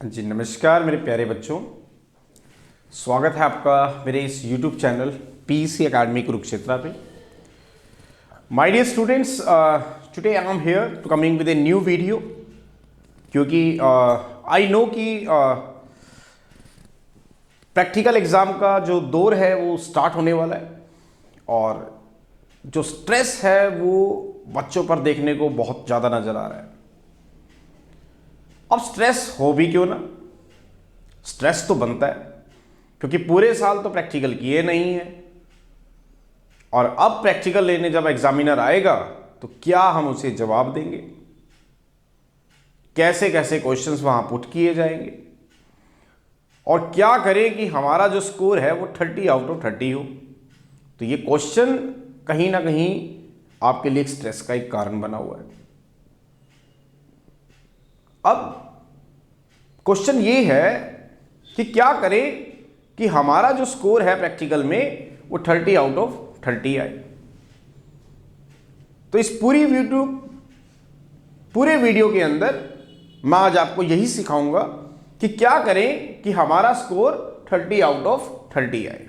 जी नमस्कार मेरे प्यारे बच्चों, स्वागत है आपका मेरे इस YouTube channel PC academy Kurukshetra पे। My dear students, today I am here to coming with a new video, क्योंकि आई नो कि प्रैक्टिकल एग्ज़ाम का जो दौर है वो स्टार्ट होने वाला है और जो स्ट्रेस है वो बच्चों पर देखने को बहुत ज़्यादा नज़र आ रहा है। अब स्ट्रेस हो भी क्यों ना, स्ट्रेस तो बनता है क्योंकि पूरे साल तो प्रैक्टिकल किए नहीं है और अब प्रैक्टिकल लेने जब एग्जामिनर आएगा तो क्या हम उसे जवाब देंगे, कैसे कैसे क्वेश्चंस वहां पुट किए जाएंगे और क्या करें कि हमारा जो स्कोर है वो 30 आउट ऑफ 30 हो। तो ये क्वेश्चन कहीं ना कहीं आपके लिए स्ट्रेस का एक कारण बना हुआ है। अब क्वेश्चन ये है कि क्या करें कि हमारा जो स्कोर है प्रैक्टिकल में वो 30 आउट ऑफ 30 आए। तो इस पूरे वीडियो के अंदर मैं आज आपको यही सिखाऊंगा कि क्या करें कि हमारा स्कोर 30 आउट ऑफ 30 आए।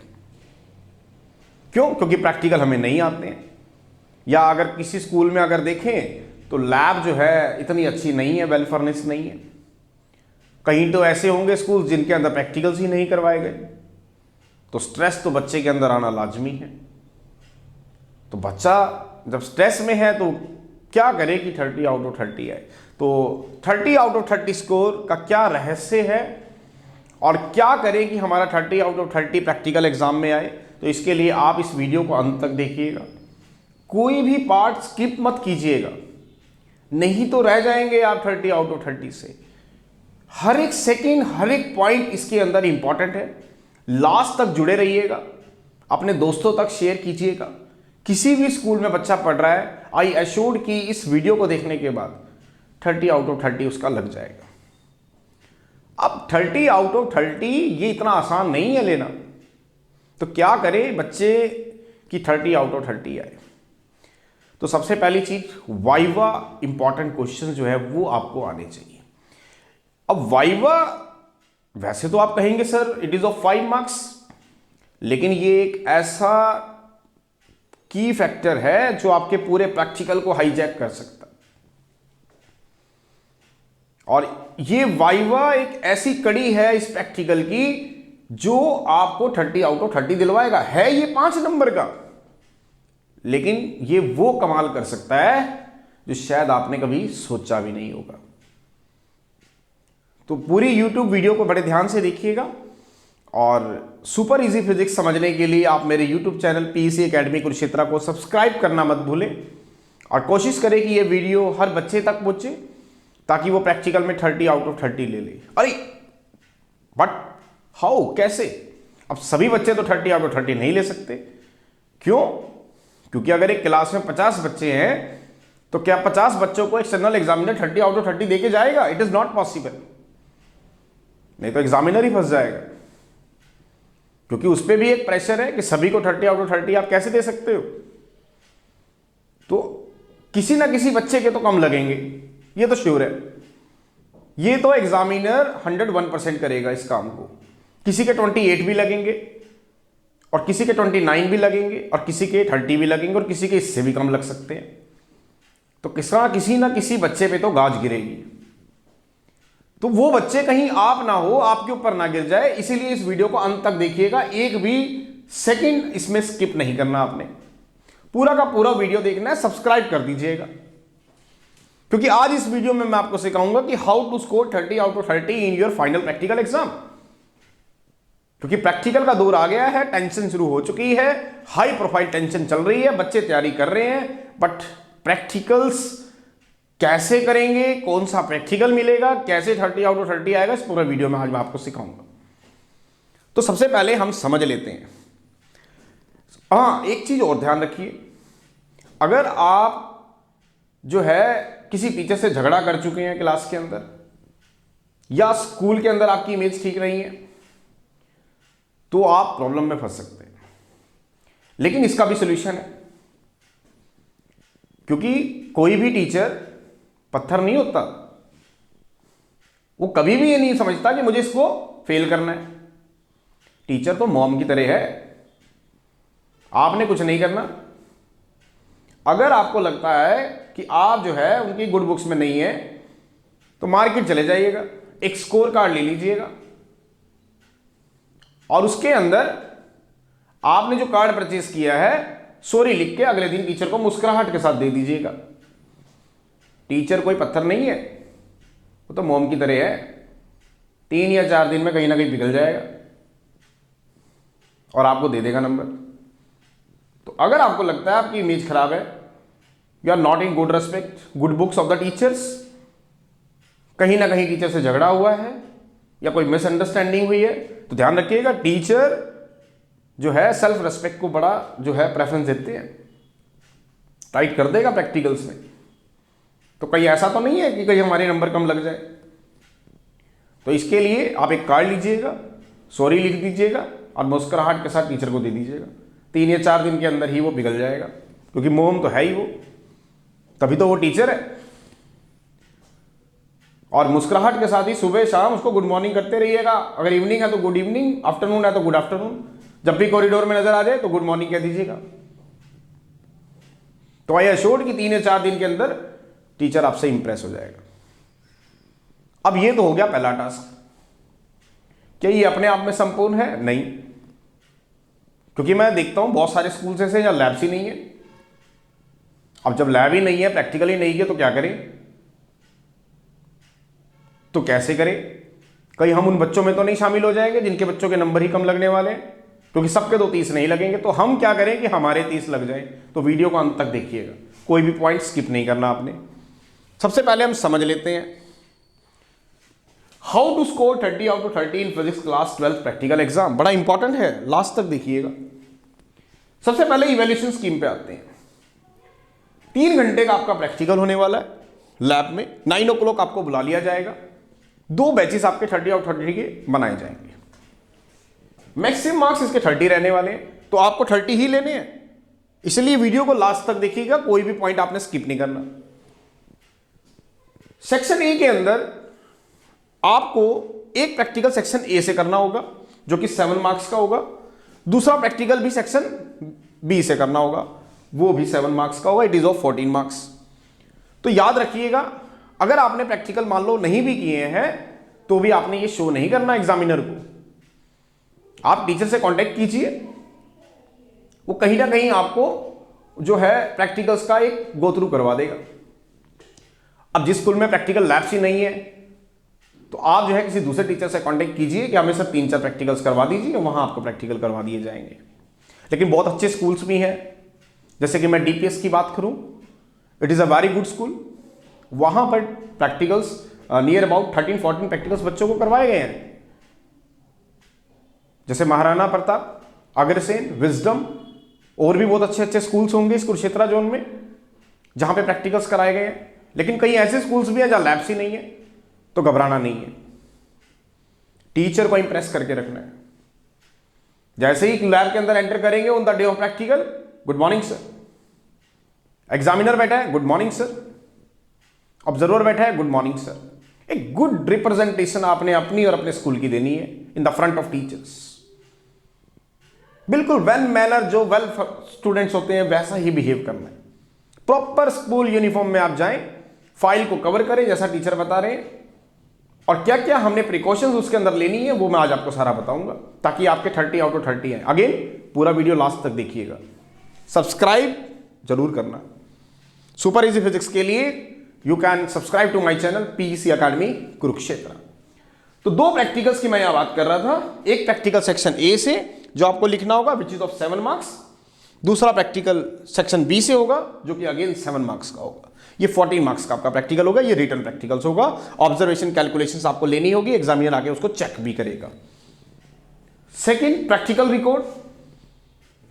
क्यों? क्योंकि प्रैक्टिकल हमें नहीं आते हैं, या अगर किसी स्कूल में अगर देखें तो लैब जो है इतनी अच्छी नहीं है, वेल फर्निश्ड नहीं है। कहीं तो ऐसे होंगे स्कूल जिनके अंदर प्रैक्टिकल्स ही नहीं करवाए गए। तो स्ट्रेस तो बच्चे के अंदर आना लाजमी है। तो बच्चा जब स्ट्रेस में है तो क्या करे कि 30 आउट ऑफ 30 आए। तो 30 आउट ऑफ 30 स्कोर का क्या रहस्य है और क्या करें कि हमारा 30 आउट ऑफ 30 प्रैक्टिकल एग्जाम में आए, तो इसके लिए आप इस वीडियो को अंत तक देखिएगा। कोई भी पार्ट स्किप मत कीजिएगा, नहीं तो रह जाएंगे आप 30 आउट ऑफ 30 से। हर एक सेकेंड, हर एक पॉइंट इसके अंदर इंपॉर्टेंट है। लास्ट तक जुड़े रहिएगा, अपने दोस्तों तक शेयर कीजिएगा। किसी भी स्कूल में बच्चा पढ़ रहा है, आई एश्योर्ड कि इस वीडियो को देखने के बाद 30 आउट ऑफ 30 उसका लग जाएगा। अब 30 आउट ऑफ 30 ये इतना आसान नहीं है लेना। तो क्या करें बच्चे कि 30 आउट ऑफ 30 आए। तो सबसे पहली चीज, वाइवा इंपॉर्टेंट क्वेश्चन जो है वो आपको आने चाहिए। अब वाइवा वैसे तो आप कहेंगे sir it is of 5 marks, लेकिन ये एक ऐसा की फैक्टर है जो आपके पूरे प्रैक्टिकल को हाईजैक कर सकता है। और ये वाइवा एक ऐसी कड़ी है इस प्रैक्टिकल की जो आपको 30 आउट ऑफ 30 दिलवाएगा। है ये 5 नंबर का, लेकिन ये वो कमाल कर सकता है जो शायद आपने कभी सोचा भी नहीं होगा। तो पूरी YouTube वीडियो को बड़े ध्यान से देखिएगा और सुपर इजी फिजिक्स समझने के लिए आप मेरे YouTube channel PC academy Kurukshetra को सब्सक्राइब करना मत भूलें और कोशिश करें कि ये वीडियो हर बच्चे तक पहुंचे ताकि वो प्रैक्टिकल में 30 आउट ऑफ 30 ले ले। अरे बट हाउ, कैसे? अब सभी बच्चे तो 30 आउट ऑफ 30 नहीं ले सकते। क्यों? क्योंकि अगर एक क्लास में 50 बच्चे हैं तो क्या 50 बच्चों को एक्सटर्नल एग्जामिनर 30 आउट ऑफ 30 देके जाएगा? It is not possible. नहीं तो एग्जामिनर ही फंस जाएगा, क्योंकि उस पर भी एक प्रेशर है कि सभी को 30 आउट ऑफ 30 आप कैसे दे सकते हो। तो किसी ना किसी बच्चे के तो कम लगेंगे, ये तो श्योर है। ये तो एग्जामिनर 101% करेगा इस काम को। किसी के 28 भी लगेंगे और किसी के 29 भी लगेंगे और किसी के 30 भी लगेंगे और किसी के इससे भी कम लग सकते हैं। तो किसी ना किसी बच्चे पे तो गाज गिरेगी। तो वो बच्चे कहीं आप ना हो, आपके ऊपर ना गिर जाए, इसीलिए इस वीडियो को अंत तक देखिएगा। एक भी सेकंड इसमें स्किप नहीं करना आपने, पूरा का पूरा वीडियो देखना है। सब्सक्राइब कर दीजिएगा, क्योंकि आज इस वीडियो में मैं आपको सिखाऊंगा कि how to score 30 out of 30 in your final practical exam. क्योंकि प्रैक्टिकल का दौर आ गया है, टेंशन शुरू हो चुकी है, हाई प्रोफाइल टेंशन चल रही है, बच्चे तैयारी कर रहे हैं। बट प्रैक्टिकल्स कैसे करेंगे, कौन सा प्रैक्टिकल मिलेगा, कैसे 30 आउट ऑफ 30 आएगा, इस पूरे वीडियो में आज मैं आपको सिखाऊंगा। तो सबसे पहले हम समझ लेते हैं। हाँ, एक चीज और ध्यान रखिए, अगर आप जो है किसी टीचर से झगड़ा कर चुके हैं क्लास के अंदर या स्कूल के अंदर आपकी इमेज ठीक नहीं है, तो आप प्रॉब्लम में फंस सकते हैं। लेकिन इसका भी सॉल्यूशन है, क्योंकि कोई भी टीचर पत्थर नहीं होता। वो कभी भी ये नहीं समझता कि मुझे इसको फेल करना है। टीचर तो मॉम की तरह है, आपने कुछ नहीं करना। अगर आपको लगता है कि आप जो है उनकी गुड बुक्स में नहीं है तो मार्केट चले जाइएगा, एक स्कोर कार्ड ले लीजिएगा और उसके अंदर आपने जो कार्ड परचेज किया है सॉरी लिख के अगले दिन टीचर को मुस्कुराहट के साथ दे दीजिएगा। टीचर कोई पत्थर नहीं है, वो तो मोम की तरह है, 3 या 4 दिन में कहीं ना कहीं पिघल जाएगा और आपको दे देगा नंबर। तो अगर आपको लगता है आपकी इमेज खराब है, you are not in good respect good books of the teachers, कहीं ना कहीं टीचर से झगड़ा हुआ है या कोई मिसअंडरस्टैंडिंग हुई है, तो ध्यान रखिएगा टीचर जो है सेल्फ रेस्पेक्ट को बड़ा जो है प्रेफरेंस देते हैं, टाइट कर देगा प्रैक्टिकल्स में। तो कहीं ऐसा तो नहीं है कि कहीं हमारे नंबर कम लग जाए। तो इसके लिए आप एक कार्ड लीजिएगा, सॉरी लिख दीजिएगा और मुस्कुराहट के साथ टीचर को दे दीजिएगा। 3 या 4 दिन के अंदर ही वो पिघल जाएगा, क्योंकि मोम तो है ही वो, तभी तो वो टीचर है। और मुस्कुराहट के साथ ही सुबह शाम उसको गुड मॉर्निंग करते रहिएगा। अगर इवनिंग है तो गुड इवनिंग, आफ्टरनून है तो गुड आफ्टरनून, जब भी कॉरिडोर में नजर आ जाए तो गुड मॉर्निंग कह दीजिएगा। तो आई एश्योर्ड कि 3 या 4 दिन के अंदर टीचर आपसे इंप्रेस हो जाएगा। अब ये तो हो गया पहला टास्क। क्या ये अपने आप में संपूर्ण है? नहीं, क्योंकि मैं देखता हूं बहुत सारे स्कूल्स ऐसे जहां लैब्स ही नहीं है। अब जब लैब ही नहीं है, प्रैक्टिकल ही नहीं है, तो क्या करें, तो कैसे करें? कहीं हम उन बच्चों में तो नहीं शामिल हो जाएंगे जिनके बच्चों के नंबर ही कम लगने वाले हैं, क्योंकि सबके तो 30 नहीं लगेंगे। तो हम क्या करें कि हमारे 30 लग जाए। तो वीडियो को अंत तक देखिएगा, कोई भी पॉइंट स्किप नहीं करना आपने। सबसे पहले हम समझ लेते हैं how to score 30 out of 30 in physics class 12 practical exam. बड़ा इंपॉर्टेंट है, लास्ट तक देखिएगा। सबसे पहले इवैल्यूएशन स्कीम पे आते हैं। 3 घंटे का आपका प्रैक्टिकल होने वाला है लैब में। 9 o'clock आपको बुला लिया जाएगा। 2 बैचेस आपके 30 आउट 30 के बनाए जाएंगे। मैक्सिमम मार्क्स इसके 30 रहने वाले हैं, तो आपको 30 ही लेने हैं। इसलिए वीडियो को लास्ट तक देखिएगा, कोई भी पॉइंट आपने स्किप नहीं करना। सेक्शन ए के अंदर आपको एक प्रैक्टिकल सेक्शन ए से करना होगा जो कि 7 मार्क्स का होगा। दूसरा प्रैक्टिकल भी सेक्शन बी से करना होगा, वो भी 7 मार्क्स का होगा। It is of 14 marks. तो याद रखिएगा, अगर आपने प्रैक्टिकल मान लो नहीं भी किए हैं तो भी आपने ये शो नहीं करना एग्जामिनर को। आप टीचर से कांटेक्ट कीजिए, वो कहीं ना कहीं आपको जो है प्रैक्टिकल्स का एक गो थ्रू करवा देगा। अब जिस स्कूल में प्रैक्टिकल लैब्स ही नहीं है तो आप जो है किसी दूसरे टीचर से कांटेक्ट कीजिए कि हमें सर 3-4 प्रैक्टिकल्स करवा दीजिए, वहां आपको प्रैक्टिकल करवा दिए जाएंगे। लेकिन बहुत अच्छे स्कूल्स भी हैं, जैसे कि मैं डीपीएस की बात करूं, it is a very good school. वहां पर प्रैक्टिकल्स नियर अबाउट 13-14 प्रैक्टिकल्स बच्चों को करवाए गए हैं, जैसे महाराणा प्रताप, अग्रसेन, विजडम, और भी बहुत अच्छे अच्छे स्कूल्स होंगे इस कुरुक्षेत्र जोन में जहां पे प्रैक्टिकल्स कराए गए हैं। लेकिन कई ऐसे स्कूल्स भी हैं जहां लैब्स ही नहीं है, तो घबराना नहीं है। टीचर को इंप्रेस करके रखना है। जैसे ही लैब के अंदर एंटर करेंगे on the day of practical, good morning sir. Examiner बैठा है, गुड मॉर्निंग सर। ऑब्जर्वर बैठा है, गुड मॉर्निंग सर। एक गुड रिप्रेजेंटेशन आपने अपनी और अपने स्कूल की देनी है in the front of teachers. बिल्कुल वेल मैनर, जो वेल स्टूडेंट्स होते हैं वैसा ही बिहेव करना है। प्रॉपर स्कूल यूनिफॉर्म में आप जाएं, फाइल को कवर करें जैसा टीचर बता रहे हैं, और क्या क्या हमने प्रिकॉशंस उसके अंदर लेनी है वो मैं आज आपको सारा बताऊंगा, ताकि आपके 30 आउट ऑफ 30 है। अगेन पूरा वीडियो लास्ट तक देखिएगा। सब्सक्राइब जरूर करना। सुपर इजी फिजिक्स के लिए you can subscribe to my channel PEC academy Kurukshetra. तो 2 प्रैक्टिकल्स की मैं यहां बात कर रहा था। एक प्रैक्टिकल सेक्शन ए से जो आपको लिखना होगा विच इज ऑफ 7 मार्क्स। दूसरा प्रैक्टिकल सेक्शन बी से होगा जो कि अगेन 7 मार्क्स का होगा। ये 14 मार्क्स का आपका प्रैक्टिकल होगा। ये रिटन प्रैक्टिकल्स होगा। ऑब्जर्वेशन कैलकुलेशंस आपको लेनी होगी, एग्जामिनर आके उसको चेक भी करेगा। सेकंड प्रैक्टिकल रिकॉर्ड,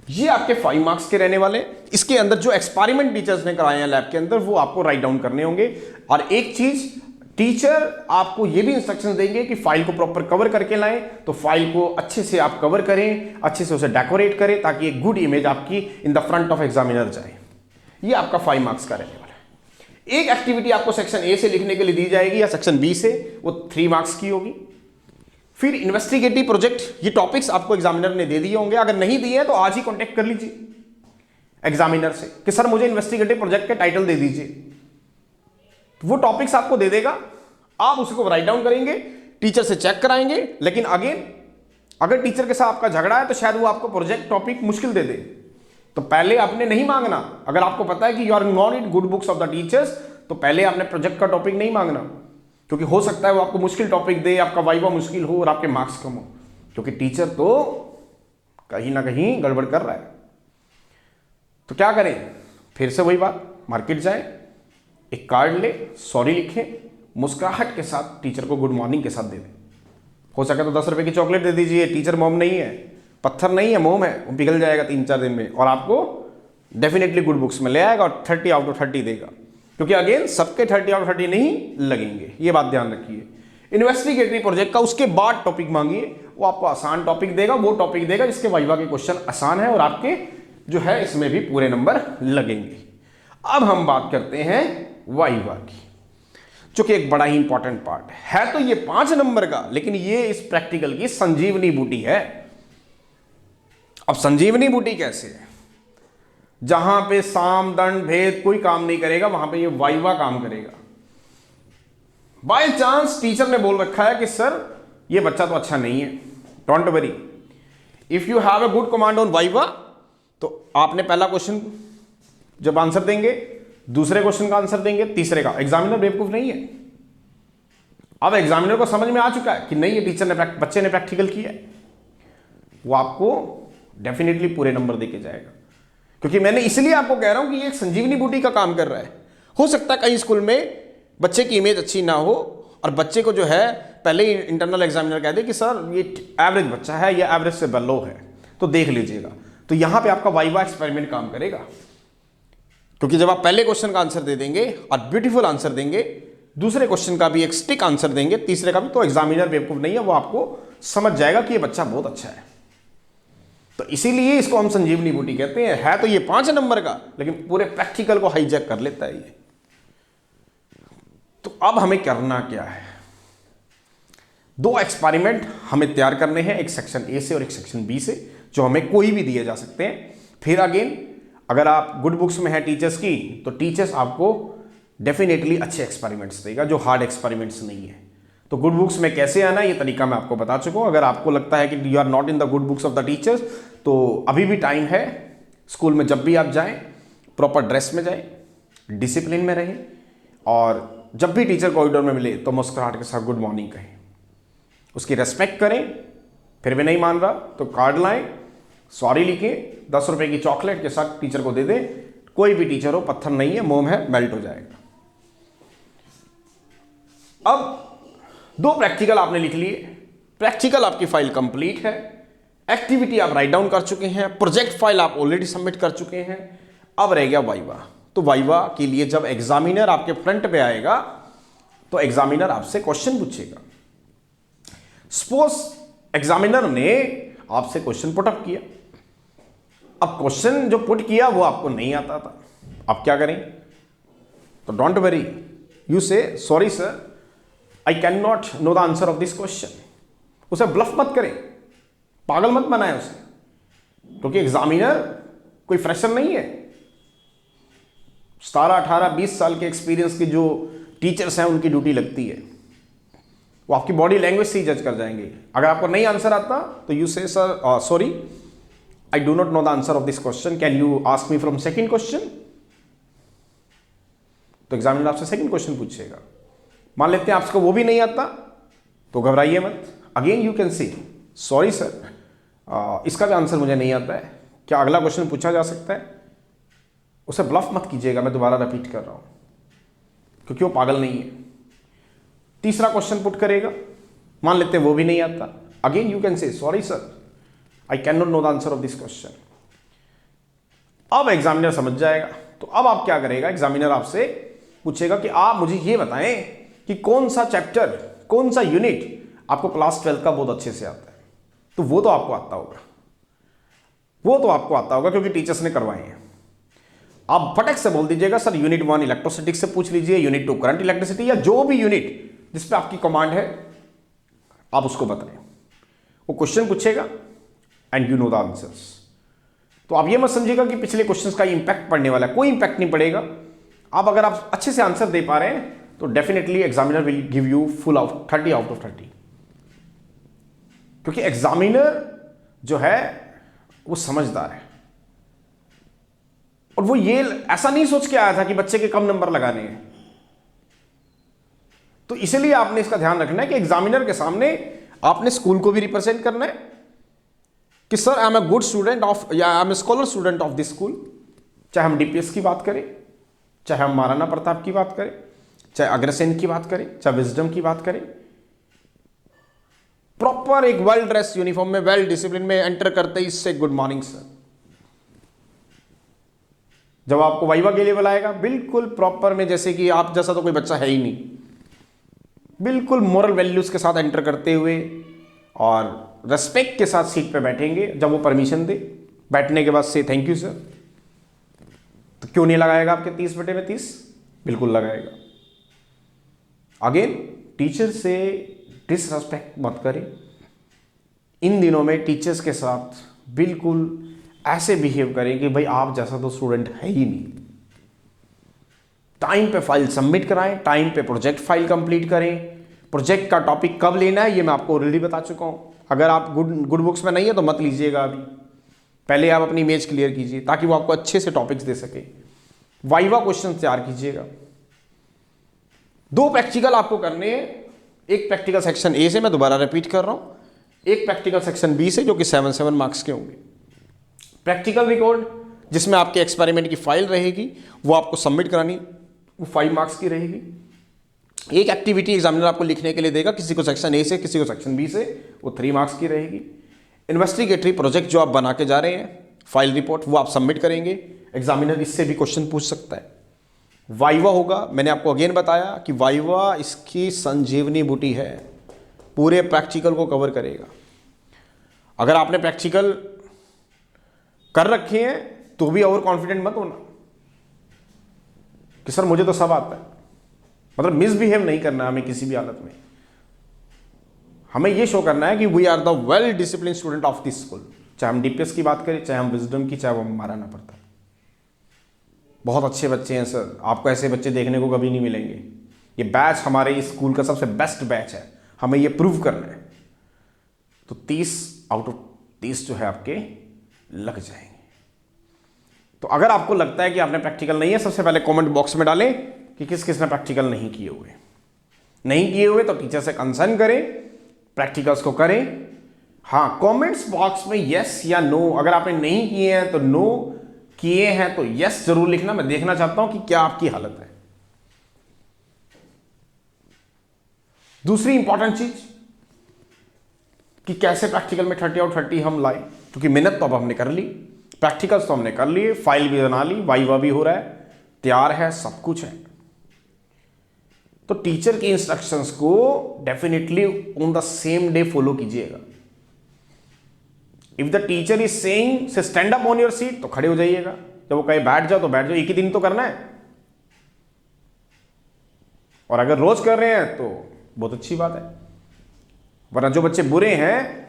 ये आपके 5 मार्क्स के रहने वाले। इसके अंदर जो एक्सपेरिमेंट टीचर्स ने कराए हैं लैब के अंदर वो आपको राइट डाउन करने होंगे। और एक चीज, टीचर आपको ये भी इंस्ट्रक्शंस देंगे कि फाइल को प्रॉपर कवर करके लाएं। तो फाइल को अच्छे से आप कवर करें, अच्छे से उसे डेकोरेट करें, ताकि एक गुड इमेज आपकी in the front of examiner जाए। ये आपका 5 मार्क्स का रहने वाला है। एक एक्टिविटी आपको सेक्शन ए से लिखने के लिए दी जाएगी या सेक्शन बी से, वो 3 मार्क्स की होगी। फिर इन्वेस्टिगेटिव प्रोजेक्ट, ये टॉपिक्स आपको एग्जामिनर ने दे दिए होंगे, अगर नहीं दिए तो आज ही कांटेक्ट कर लीजिए एग्जामिनर से कि सर मुझे इन्वेस्टिगेटिव प्रोजेक्ट के टाइटल दे दीजिए। वो टॉपिक्स आपको दे देगा, आप उसको राइट डाउन करेंगे, टीचर से चेक कराएंगे। लेकिन अगेन अगर टीचर के साथ आपका झगड़ा है तो शायद वो आपको प्रोजेक्ट टॉपिक मुश्किल दे दे, तो पहले आपने नहीं मांगना। अगर आपको पता है कि you are not in good books of the teachers, तो पहले आपने प्रोजेक्ट का टॉपिक नहीं मांगना, क्योंकि हो सकता है वो आपको मुश्किल टॉपिक दे, आपका वाइवा मुश्किल हो और आपके मार्क्स कम हो, क्योंकि टीचर तो कहीं ना कहीं गड़बड़ कर रहा है। तो क्या करें, फिर से वही बात, मार्केट जाए, एक कार्ड ले, सॉरी लिखें, मुस्कुराहट के साथ टीचर को गुड मॉर्निंग के साथ दे दें। हो सके तो 10 रुपए की चॉकलेट दे दीजिए, टीचर मोम नहीं है, पत्थर नहीं है, मोम है, वो पिघल जाएगा 3-4 दिन में और आपको डेफिनेटली गुड बुक्स में ले आएगा और 30 आउट ऑफ 30 देगा। क्योंकि अगेन सबके 30 आउट ऑफ 30 नहीं लगेंगे, ये बात ध्यान रखिए। इन्वेस्टिगेटिव प्रोजेक्ट का उसके बाद टॉपिक मांगिए, वो आपको आसान टॉपिक देगा, वो टॉपिक देगा जिसके वाइवा के क्वेश्चन आसान है और आपके जो है इसमें भी पूरे नंबर लगेंगे। अब हम बात करते हैं वाइवा की, जो कि एक बड़ा ही इंपॉर्टेंट पार्ट है। तो ये 5 नंबर का, लेकिन ये इस प्रैक्टिकल की संजीवनी बूटी है। अब संजीवनी बूटी कैसे है? जहां पे साम दंड भेद कोई काम नहीं करेगा, वहां पे ये वाइवा काम करेगा। बाय चांस टीचर ने बोल रखा है कि सर ये बच्चा तो अच्छा नहीं है, don't worry, if you have a good command on viva, तो आपने पहला क्वेश्चन जब आंसर देंगे, दूसरे क्वेश्चन का आंसर देंगे, तीसरे का। एग्जामिनर बेवकूफ नहीं है। अब एग्जामिनर को समझ में आ चुका है कि नहीं ये टीचर ने बच्चे ने प्रैक्टिकल किया है, वो आपको डेफिनेटली पूरे नंबर देके जाएगा। क्योंकि मैंने इसलिए आपको कह रहा हूं कि ये एक संजीवनी बूटी का काम कर रहा है। हो सकता है कई स्कूल में बच्चे की इमेज अच्छी ना हो और बच्चे को जो है पहले ही इंटरनल एग्जामिनर कह दे कि सर ये एवरेज बच्चा है या एवरेज से बेलो है, तो देख लीजिएगा। तो यहां पे आपका वाइवा एक्सपेरिमेंट काम करेगा, क्योंकि जब आप पहले क्वेश्चन का आंसर दे देंगे और ब्यूटीफुल आंसर देंगे, दूसरे क्वेश्चन का भी एक स्टिक आंसर देंगे, तीसरे का भी, तो एग्जामिनर बेवकूफ नहीं है, वो आपको समझ जाएगा कि ये बच्चा बहुत अच्छा है। तो इसीलिए इसको हम संजीवनी बूटी कहते हैं। है तो ये 5 नंबर का, लेकिन पूरे प्रैक्टिकल को हाईजैक कर लेता है ये। तो अब हमें करना क्या है? 2 एक्सपेरिमेंट हमें तैयार करने हैं, एक सेक्शन ए से और एक सेक्शन बी से, जो हमें कोई भी दिए जा सकते हैं। फिर अगेन अगर आप गुड बुक्स में है टीचर्स की, तो टीचर्स आपको डेफिनेटली अच्छे एक्सपेरिमेंट्स देगा, जो हार्ड एक्सपेरिमेंट्स नहीं है। तो गुड बुक्स में कैसे आना, ये तरीका मैं आपको बता चुका हूं। अगर आपको लगता है कि you are not in the good books of the teachers, तो अभी भी टाइम है। स्कूल में जब भी आप जाएं, प्रॉपर ड्रेस में जाएं, डिसिप्लिन में रहें, और जब भी टीचर कॉरिडोर में मिले तो मुस्कुराहट के साथ गुड मॉर्निंग कहें, उसकी रेस्पेक्ट करें। फिर भी नहीं मान रहा तो कार्ड लाएं, सॉरी लिखें, 10 रुपए की चॉकलेट के साथ टीचर को दे दें। कोई भी टीचर हो, पत्थर नहीं है, मोम है, मेल्ट हो जाएगा। अब 2 प्रैक्टिकल आपने लिख लिए, प्रैक्टिकल आपकी फाइल कंप्लीट है, एक्टिविटी आप राइट डाउन कर चुके हैं, प्रोजेक्ट फाइल आप ऑलरेडी सबमिट कर चुके हैं। अब रह गया वाइवा। तो वाइवा के लिए जब एग्जामिनर आपके फ्रंट पे आएगा तो एग्जामिनर आपसे क्वेश्चन पूछेगा। सपोज एग्जामिनर ने आपसे क्वेश्चन पुट अप किया। अब क्वेश्चन जो पुट किया वो आपको नहीं आता था, आप क्या करें? तो डोंट वरी, यू से sorry sir, I can not know the answer of this question. उसे ब्लफ मत करें, पागल मत बनाए उसे, क्योंकि एग्जामिनर कोई फ्रेशर नहीं है। 17, 18, 20 साल के एक्सपीरियंस के जो टीचर्स हैं उनकी ड्यूटी लगती है, वो आपकी बॉडी लैंग्वेज से ही जज कर जाएंगे। अगर आपको नहीं आंसर आता तो यू से sir sorry, I do not know the answer of this question, can you ask me from second question. तो एग्जामिनर आपसे सेकंड क्वेश्चन पूछेगा। मान लेते हैं आपको वो भी नहीं आता, तो घबराइए मत। Again you can say sorry sir, इसका भी आंसर मुझे नहीं आता है, क्या अगला क्वेश्चन पूछा जा सकता है? उसे ब्लफ मत कीजिएगा, मैं दोबारा रिपीट कर रहा हूं, क्योंकि वो पागल नहीं है। तीसरा क्वेश्चन पुट करेगा, मान लेते हैं वो भी नहीं आता। Again you can say sorry sir, I can not know the answer of this question. अब एग्जामिनर समझ जाएगा। तो अब आप क्या करेगा, एग्जामिनर आपसे पूछेगा कि आप मुझे ये बताएं कि कौन सा चैप्टर, कौन सा यूनिट आपको क्लास 12 का बहुत अच्छे से आता है। तो वो तो आपको आता होगा, वो तो आपको आता होगा क्योंकि टीचर्स ने करवाए हैं। आप फटक से बोल दीजिएगा सर यूनिट 1 इलेक्ट्रोस्टैटिक्स से पूछ लीजिए, यूनिट 2 करंट इलेक्ट्रिसिटी, या जो भी यूनिट जिस पे आपकी कमांड है आप उसको बताएं। वो क्वेश्चन पूछेगा and you know the answers. तो आप ये मत समझिएगा कि पिछले क्वेश्चंस का इंपैक्ट पड़ने वाला है, कोई इंपैक्ट नहीं पड़ेगा। आप अगर आप अच्छे से आंसर दे पा रहे हैं तो definitely examiner will give you full out 30 out of 30, क्योंकि एग्जामिनर जो है वो समझदार है और वो ये ऐसा नहीं सोच के आया था कि बच्चे के कम नंबर लगाने हैं। तो इसलिए आपने इसका ध्यान रखना है कि एग्जामिनर के सामने आपने स्कूल को भी रिप्रेजेंट करना है कि sir I am a good student of, या I am a scholar student of this school. चाहे हम डीपीएस की बात करें, चाहे हम महाराणा प्रताप की बात करें, चाहे अग्रसेन की बात करें, चाहे विजडम की बात करें, प्रॉपर एक वेल ड्रेस यूनिफॉर्म में, वेल डिसिप्लिन में एंटर करते ही इससे गुड मॉर्निंग सर। जब आपको वाइवा के लिए बुलाएगा बिल्कुल प्रॉपर में, जैसे कि आप जैसा तो कोई बच्चा है ही नहीं, बिल्कुल मोरल वैल्यूज के साथ एंटर करते हुए और रेस्पेक्ट के साथ सीट पे बैठेंगे। जब वो परमिशन दे बैठने के बाद से थैंक यू सर, तो क्यों नहीं लगाएगा आपके 30/30? बिल्कुल लगाएगा। अगेन टीचर से डिसरेस्पेक्ट मत करें। इन दिनों में टीचर्स के साथ बिल्कुल ऐसे बिहेव करें कि भाई आप जैसा तो स्टूडेंट है ही नहीं। टाइम पे फाइल सबमिट कराएं, टाइम पे प्रोजेक्ट फाइल कंप्लीट करें। प्रोजेक्ट का टॉपिक कब लेना है ये मैं आपको ऑलरेडी बता चुका हूं। अगर आप गुड बुक्स में नहीं है तो मत लीजिएगा अभी, पहले आप अपनी इमेज क्लियर कीजिए ताकि वो आपको अच्छे से टॉपिक्स दे सके। वाइवा क्वेश्चन तैयार कीजिएगा। 2 प्रैक्टिकल आपको करने हैं, एक प्रैक्टिकल सेक्शन ए से, मैं दोबारा रिपीट कर रहा हूं, एक प्रैक्टिकल सेक्शन बी से जो कि 7 मार्क्स के होंगे। प्रैक्टिकल रिकॉर्ड जिसमें आपके एक्सपेरिमेंट की फाइल रहेगी वो आपको सबमिट करानी, वो 5 मार्क्स की रहेगी। एक एक्टिविटी एग्जामिनर आपको लिखने के लिए देगा, किसी को सेक्शन ए से, किसी को सेक्शन बी से, वो 3 मार्क्स की रहेगी। इन्वेस्टिगेटरी प्रोजेक्ट जो आप बना के जा रहे हैं, फाइल रिपोर्ट, वो आप सबमिट करेंगे। एग्जामिनर इससे भी क्वेश्चन पूछ सकता है। वाइवा होगा, मैंने आपको अगेन बताया कि वाइवा इसकी संजीवनी बूटी है, पूरे प्रैक्टिकल को कवर करेगा। अगर आपने प्रैक्टिकल कर रखे हैं तो भी ओवर कॉन्फिडेंट मत होना कि सर मुझे तो सब आता है। मतलब मिसबिहेव नहीं करना हमें किसी भी हालत में। हमें यह शो करना है कि we are the well discipline student of this school. चाहे हम डीपीएस की बात करें, चाहे हम विजडम की, चाहे वो महाराणा प्रताप। बहुत अच्छे बच्चे हैं सर, आपको ऐसे बच्चे देखने को कभी नहीं मिलेंगे। ये बैच हमारे इस स्कूल का सबसे बेस्ट बैच है, हमें ये प्रूव करना है। तो 30 आउट ऑफ 30 जो है आपके लग जाएंगे। तो अगर आपको लगता है कि आपने प्रैक्टिकल नहीं है, सबसे पहले कमेंट बॉक्स में डालें कि किस किस ने प्रैक्टिकल नहीं किए हुए। तो टीचर से कंसर्न करें, प्रैक्टिकल्स को करें। हाँ, कमेंट्स बॉक्स में यस या नो, अगर आपने नहीं किए हैं तो नो, किए हैं तो यस जरूर लिखना। मैं देखना चाहता हूं कि क्या आपकी हालत है। दूसरी इंपॉर्टेंट चीज कि कैसे प्रैक्टिकल में 30 आउट 30 हम लाए, क्योंकि मेहनत तो अब हमने कर ली, प्रैक्टिकल्स तो हमने कर लिए, फाइल भी बना ली, वाइवा भी हो रहा है, तैयार है, सब कुछ है। तो टीचर के इंस्ट्रक्शंस को definitely on the same day follow कीजिएगा। If the teacher is saying say stand up on your seat, तो खड़े हो जाइएगा। जब वो कहे बैठ जाओ तो बैठ जाओ, एक ही दिन तो करना है। और अगर रोज कर रहे हैं तो बहुत अच्छी बात है। वरना जो बच्चे बुरे हैं,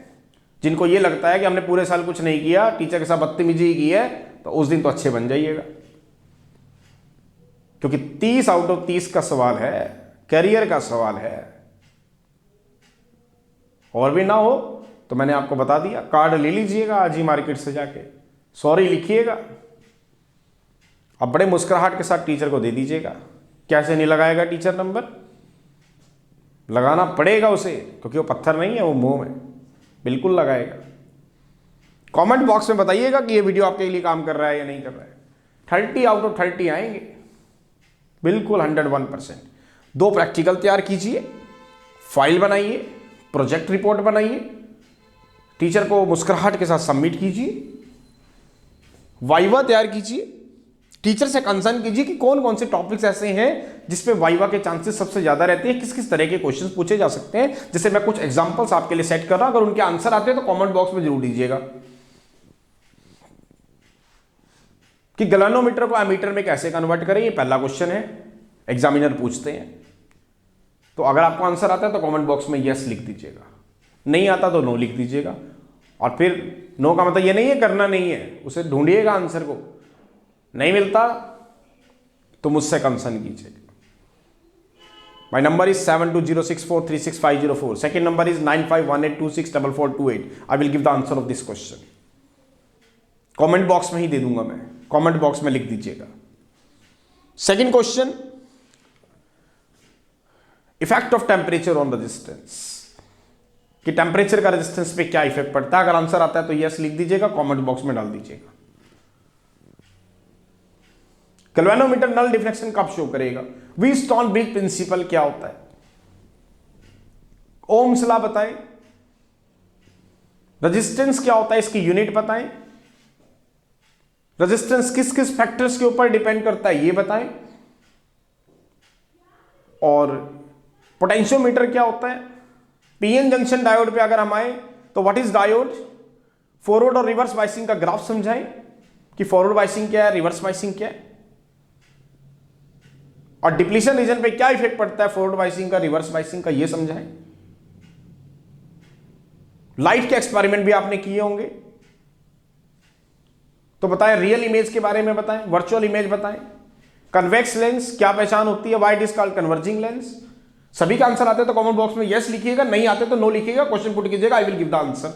जिनको ये लगता है कि हमने पूरे साल कुछ नहीं किया, टीचर के साथ बदतमीजी की है, तो उस दिन तो अच्छे बन जाइएगा। क्योंकि 30 आउट ऑफ 30 का सवाल है, करियर का सवाल है। और भी ना हो तो मैंने आपको बता दिया, कार्ड ले लीजिएगा आज ही मार्केट से जाके, सॉरी लिखिएगा, अब बड़े मुस्कुराहट के साथ टीचर को दे दीजिएगा। कैसे नहीं लगाएगा टीचर नंबर? लगाना पड़ेगा उसे, क्योंकि वो पत्थर नहीं है, वो मोम है, बिल्कुल लगाएगा। कमेंट बॉक्स में बताइएगा कि ये वीडियो आपके लिए काम कर रहा है या नहीं कर रहा है। 30 आउट ऑफ 30 आएंगे, बिल्कुल 101%। 2 प्रैक्टिकल तैयार कीजिए, फाइल बनाइए, प्रोजेक्ट रिपोर्ट बनाइए, टीचर को मुस्कुराहट के साथ सबमिट कीजिए, वाइवा तैयार कीजिए। टीचर से कंसर्न कीजिए कि कौन कौन से टॉपिक्स ऐसे हैं जिसपे वाइवा के चांसेस सबसे ज्यादा रहते हैं, किस किस तरह के क्वेश्चंस पूछे जा सकते हैं। जैसे मैं कुछ एग्जांपल्स आपके लिए सेट कर रहा हूं, अगर उनके आंसर आते हैं तो कमेंट बॉक्स में जरूर दीजिएगा। कि गैल्वेनोमीटर को एमीटर में कैसे कन्वर्ट करें, ये पहला क्वेश्चन है, एग्जामिनर पूछते हैं। तो अगर आपको आंसर आता है तो कमेंट बॉक्स में यस लिख दीजिएगा, नहीं आता तो नो लिख दीजिएगा। और फिर नो का मतलब ये नहीं है करना नहीं है, उसे ढूंढिएगा आंसर को, नहीं मिलता तो मुझसे कंसर्न कीजिएगा। My number is 7206436504. Second number is 9518264428. I will give the answer of this question. Comment box में ही दे दूंगा मैं, कमेंट बॉक्स में लिख दीजिएगा। Second question, effect of temperature on resistance, कि टेम्परेचर का रेजिस्टेंस पे क्या इफेक्ट पड़ता है। अगर आंसर आता है तो यस लिख दीजिएगा, कमेंट बॉक्स में डाल दीजिएगा। गैल्वेनोमीटर नल डिफ्लेक्शन कब शो करेगा। व्हीटस्टोन ब्रिज प्रिंसिपल क्या होता है, ओम्स लॉ बताएं, रेजिस्टेंस क्या होता है इसकी यूनिट बताएं, रेजिस्टेंस किस किस फैक्टर्स के ऊपर डिपेंड करता है ये बताएं, और पोटेंशियोमीटर क्या होता है। पीएन जंक्शन डायोड पे अगर हम आए तो व्हाट इज डायोड, फॉरवर्ड और रिवर्स बाइसिंग का ग्राफ समझाएं कि फॉरवर्ड बाइसिंग क्या है, रिवर्स बाइसिंग क्या है, और डिप्लीशन रीजन पे क्या इफेक्ट पड़ता है फॉरवर्ड बाइसिंग का, रिवर्स बाइसिंग का, ये समझाएं। लाइट के एक्सपेरिमेंट भी आपने किए होंगे, तो बताएं। रियल इमेज के बारे में बताएं, वर्चुअल इमेज बताएं। कन्वेक्स लेंस क्या पहचान होती है, why it is called converging lens. सभी का आंसर आते हैं तो कमेंट बॉक्स में यस लिखिएगा, नहीं आते तो नो लिखिएगा, क्वेश्चन पुट कीजिएगा, आई will give the answer.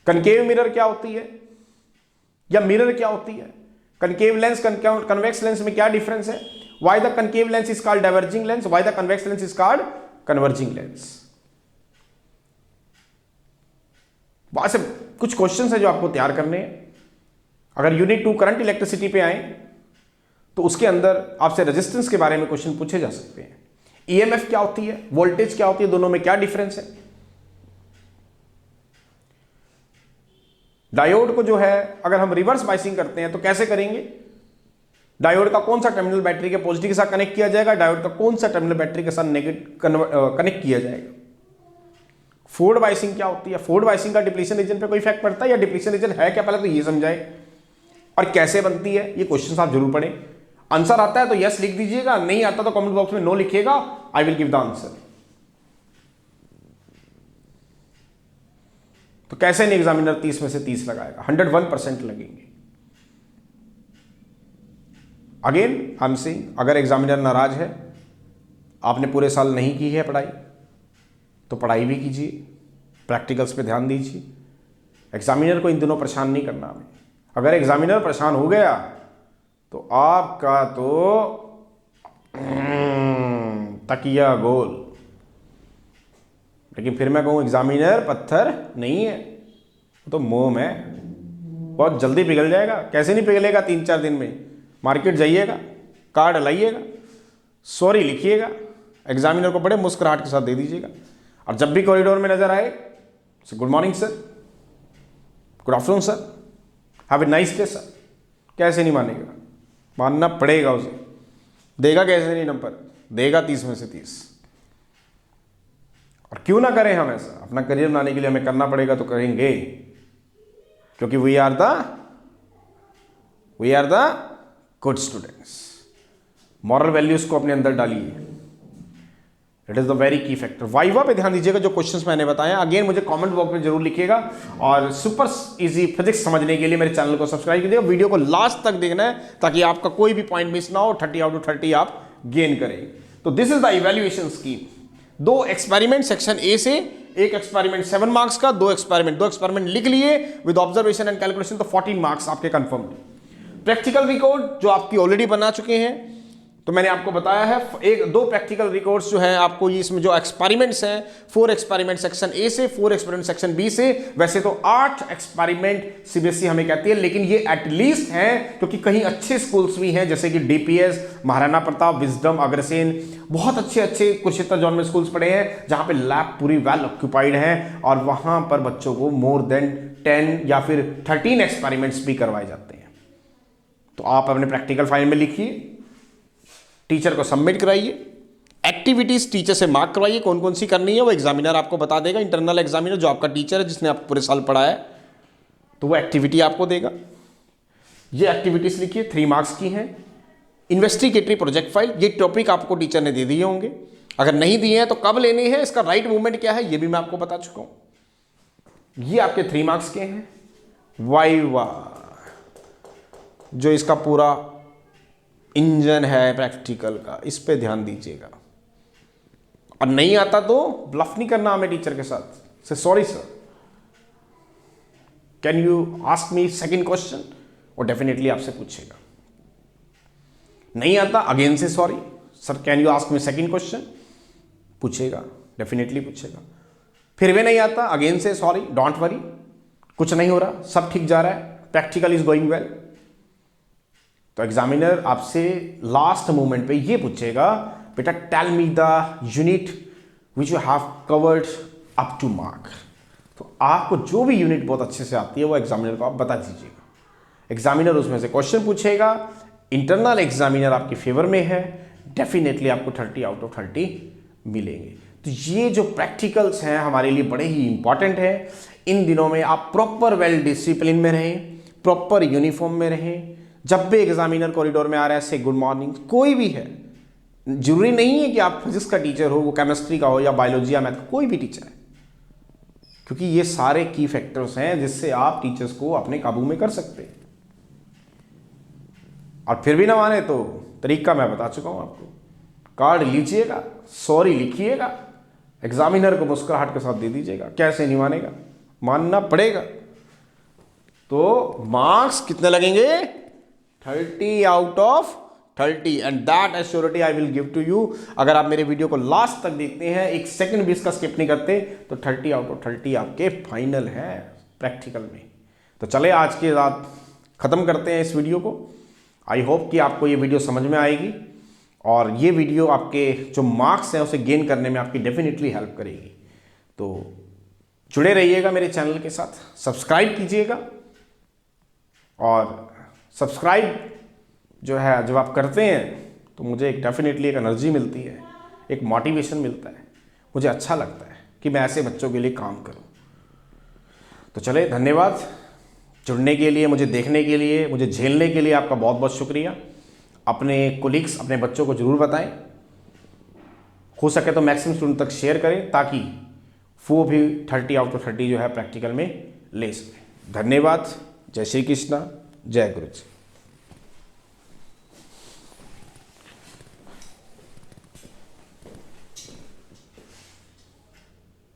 Concave mirror क्या होती है या मिरर क्या होती है, कनकेव लेंस कन्वेक्स लेंस में क्या डिफरेंस है, why the concave lens is called diverging lens, why the convex lens is called converging lens. वहां से कुछ क्वेश्चंस है जो आपको तैयार करने हैं। अगर यूनिट 2 करंट इलेक्ट्रिसिटी पे आए तो उसके अंदर आपसे रेजिस्टेंस के बारे में क्वेश्चन पूछे जा सकते हैं। ईएमएफ क्या होती है, वोल्टेज क्या होती है, दोनों में क्या डिफरेंस है। डायोड को जो है अगर हम रिवर्स बाइसिंग करते हैं तो कैसे करेंगे, डायोड का कौन सा टर्मिनल बैटरी के पॉजिटिव के साथ कनेक्ट किया जाएगा, डायोड का कौन सा टर्मिनल बैटरी के साथ नेगेटिव कनेक्ट किया जाएगा। फॉरवर्ड बाइसिंग क्या होती है, फॉरवर्ड बाइसिंग का डिप्लीशन रीजन पे कोई इफेक्ट पड़ता है या डिप्लीशन रीजन है क्या, पहले तो ये समझाए, और कैसे बनती है ये क्वेश्चन आप जरूर पढ़ें। आंसर आता है तो यस लिख दीजिएगा, नहीं आता तो कमेंट बॉक्स में नो लिखिएगा, आई विल गिव द आंसर। तो कैसे नहीं एग्जामिनर 30 में से 30 लगाएगा, 101% लगेंगे। अगेन आई एम सेइंग, अगर एग्जामिनर नाराज है, आपने पूरे साल नहीं की है पढ़ाई, तो पढ़ाई भी कीजिए, प्रैक्टिकल्स पे ध्यान दीजिए। एग्जामिनर को इन दिनों परेशान नहीं करना हमें। अगर एग्जामिनर परेशान हो गया तो आपका तो तकिया गोल। लेकिन फिर मैं कहूँ एग्जामिनर पत्थर नहीं है, तो मोम है, बहुत जल्दी पिघल जाएगा। कैसे नहीं पिघलेगा, 3-4 दिन में मार्केट जाइएगा, कार्ड लाइएगा, सॉरी लिखिएगा, एग्जामिनर को बड़े मुस्कुराहट के साथ दे दीजिएगा। और जब भी कॉरिडोर में नजर आए, good morning sir, good afternoon sir, have a nice day sir. कैसे नहीं मानेगा, मानना पड़ेगा उसे। देगा कैसे नहीं नंबर, देगा 30 में से 30। और क्यों ना करें हम ऐसा, अपना करियर बनाने के लिए हमें करना पड़ेगा तो करेंगे, क्योंकि we are the good students. Moral values को अपने अंदर डालिए, it is the very key factor. Viva पे ध्यान दीजिएगा, जो क्वेश्चंस मैंने बताया। अगेन मुझे कमेंट बॉक्स में जरूर लिखिएगा, और सुपर इजी फिजिक्स समझने के लिए मेरे चैनल को सब्सक्राइब कीजिएगा। वीडियो को लास्ट तक देखना है ताकि आपका कोई भी पॉइंट मिस ना हो, 30 आउट ऑफ 30 आप गेन करें। तो this is the evaluation scheme. 2 experiment section A से, एक एक्सपेरिमेंट 7 मार्क्स का, 2 एक्सपेरिमेंट लिख लिए विद ऑब्जर्वेशन एंड कैलकुलेशन, तो 14 मार्क्स आपके कंफर्म। प्रैक्टिकल रिकॉर्ड जो आपकी ऑलरेडी बना चुके हैं, तो मैंने आपको बताया है 1-2 प्रैक्टिकल रिकॉर्ड्स जो है आपको, ये इसमें जो एक्सपेरिमेंट्स हैं, 4 एक्सपेरिमेंट सेक्शन ए से, 4 एक्सपेरिमेंट सेक्शन बी से। वैसे तो 8 एक्सपेरिमेंट सीबीएसई हमें कहती है, लेकिन ये एटलीस्ट हैं क्योंकि कहीं अच्छे स्कूल्स भी हैं, जैसे कि डीपीएस, महाराणा प्रताप, विजडम, अग्रसेन, बहुत अच्छे कुरुक्षेत्र जोन में स्कूल्स पढ़े हैं जहां पे लैब पूरी वेल ऑक्यूपाइड है, और वहां पर बच्चों को मोर देन 10 या फिर 13 एक्सपेरिमेंट्स भी करवाए जाते हैं। तो आप अपने प्रैक्टिकल फाइल में लिखिए, टीचर को सबमिट कराइए, एक्टिविटीज टीचर से मार्क करवाइए, कौन कौन सी करनी है वो एग्जामिनर आपको बता देगा। इंटरनल एग्जामिनर जो आपका टीचर है जिसने आपको पूरे साल पढ़ाया है, तो वो एक्टिविटी आपको देगा। ये एक्टिविटीज लिखिए, 3 मार्क्स की हैं। इन्वेस्टिगेटरी प्रोजेक्ट फाइल, ये टॉपिक आपको टीचर ने दे दिए होंगे, अगर नहीं दिए हैं तो कब लेने हैं, इसका राइट मूवमेंट क्या है ये भी मैं आपको बता चुका हूं। ये आपके 3 मार्क्स के हैं। वाइवा, जो इसका पूरा इंजन है प्रैक्टिकल का, इस पे ध्यान दीजिएगा। और नहीं आता तो ब्लफ नहीं करना हमें टीचर के साथ से, sorry sir can you ask me second question, वो डेफिनेटली आपसे पूछेगा। नहीं आता, अगेन से sorry sir can you ask me second question, पूछेगा, डेफिनेटली पूछेगा। फिर भी नहीं आता, अगेन से सॉरी, डोंट वरी, कुछ नहीं हो रहा, सब ठीक जा रहा है, प्रैक्टिकल इज गोइंग वेल। तो एग्जामिनर आपसे लास्ट मोमेंट पे ये पूछेगा, बेटा tell me the unit which you have covered up to mark. तो आपको जो भी यूनिट बहुत अच्छे से आती है वो एग्जामिनर को आप बता दीजिएगा। एग्जामिनर उसमें से क्वेश्चन पूछेगा, इंटरनल एग्जामिनर आपके फेवर में है, डेफिनेटली आपको 30 आउट ऑफ 30 मिलेंगे। तो ये जो प्रैक्टिकल्स हैं हमारे लिए बड़े ही इंपॉर्टेंट है। इन दिनों में आप प्रॉपर वेल डिसिप्लिन में रहें, प्रॉपर यूनिफॉर्म में रहें। जब भी एग्जामिनर कॉरिडोर में आ रहा है से गुड मॉर्निंग, कोई भी है, जरूरी नहीं है कि आप फिजिक्स का टीचर हो, वो केमिस्ट्री का हो या बायोलॉजी या मैथ, कोई भी टीचर है, क्योंकि ये सारे की फैक्टर्स हैं जिससे आप टीचर्स को अपने काबू में कर सकते हैं। और फिर भी ना माने तो तरीका मैं बता चुका हूं आपको, कार्ड लीजिएगा, सॉरी लिखिएगा, एग्जामिनर को मुस्कुराहट के साथ दे दीजिएगा। कैसे नहीं मानेगा, मानना पड़ेगा। तो मार्क्स कितने लगेंगे, 30 out of 30, and that assurity I will give to you. अगर आप मेरे वीडियो को लास्ट तक देखते हैं, 1 सेकंड भी इसका स्किप नहीं करते, तो 30 आउट ऑफ 30 आपके फाइनल है प्रैक्टिकल में। तो चले आज की रात खत्म करते हैं इस वीडियो को। आई होप कि आपको ये वीडियो समझ में आएगी और ये वीडियो आपके जो मार्क्स हैं उसे गेन करने में आपकी डेफिनेटली हेल्प करेगी। तो जुड़े रहिएगा मेरे चैनल के साथ, सब्सक्राइब कीजिएगा। और सब्सक्राइब जो है जब आप करते हैं तो मुझे एक डेफिनेटली एक एनर्जी मिलती है, एक मोटिवेशन मिलता है, मुझे अच्छा लगता है कि मैं ऐसे बच्चों के लिए काम करूं। तो चले, धन्यवाद जुड़ने के लिए, मुझे देखने के लिए, मुझे झेलने के लिए आपका बहुत बहुत शुक्रिया। अपने कोलिग्स, अपने बच्चों को ज़रूर बताएं, हो सके तो मैक्सिमम स्टूडेंट तक शेयर करें ताकि वो भी 30 आउट ऑफ 30 जो है प्रैक्टिकल में ले सकें। धन्यवाद, जय श्री कृष्णा, जय गुरु जी।